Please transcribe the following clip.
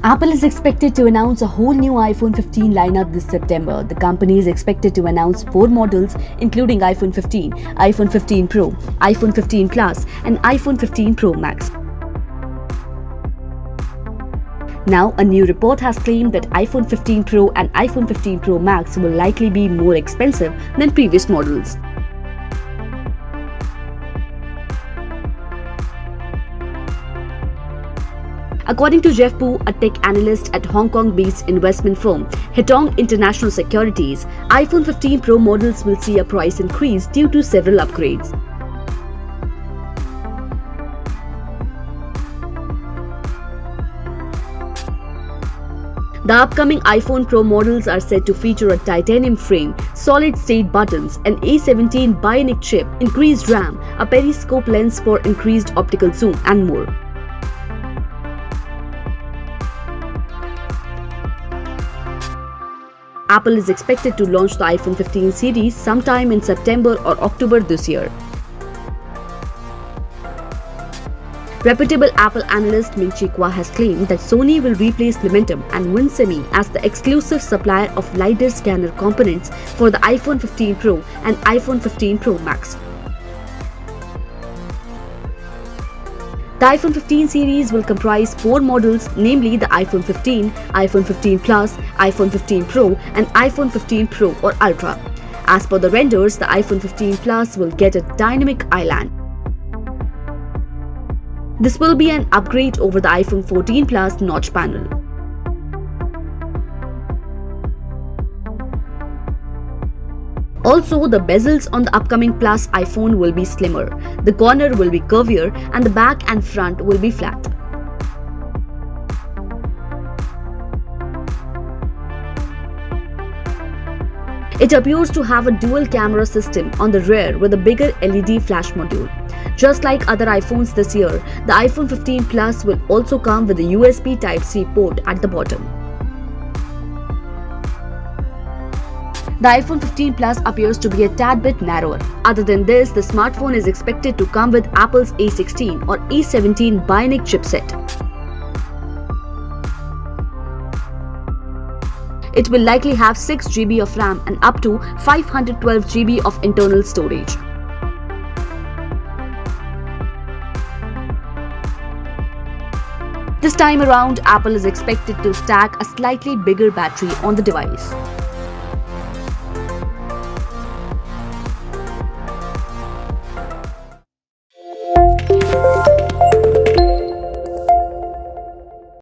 Apple is expected to announce a whole new iPhone 15 lineup this September. The company is expected to announce 4 models including iPhone 15, iPhone 15 Pro, iPhone 15 Plus and iPhone 15 Pro Max. Now, a new report has claimed that iPhone 15 Pro and iPhone 15 Pro Max will likely be more expensive than previous models. According to Jeff Pu, a tech analyst at Hong Kong-based investment firm Hetong International Securities, iPhone 15 Pro models will see a price increase due to several upgrades. The upcoming iPhone Pro models are said to feature a titanium frame, solid-state buttons, an A17 Bionic chip, increased RAM, a periscope lens for increased optical zoom, and more. Apple is expected to launch the iPhone 15 series sometime in September or October this year. Reputable Apple analyst Ming-Chi Kuo has claimed that Sony will replace Lumentum and Winsemi as the exclusive supplier of LiDAR scanner components for the iPhone 15 Pro and iPhone 15 Pro Max. The iPhone 15 series will comprise 4 models, namely the iPhone 15, iPhone 15 Plus, iPhone 15 Pro and iPhone 15 Pro or Ultra. As per the renders, the iPhone 15 Plus will get a dynamic island. This will be an upgrade over the iPhone 14 Plus notch panel. Also, the bezels on the upcoming Plus iPhone will be slimmer, the corner will be curvier and the back and front will be flat. It appears to have a dual camera system on the rear with a bigger LED flash module. Just like other iPhones this year, the iPhone 15 Plus will also come with a USB Type-C port at the bottom. The iPhone 15 Plus appears to be a tad bit narrower. Other than this, the smartphone is expected to come with Apple's A16 or A17 Bionic chipset. It will likely have 6 GB of RAM and up to 512 GB of internal storage. This time around, Apple is expected to stack a slightly bigger battery on the device.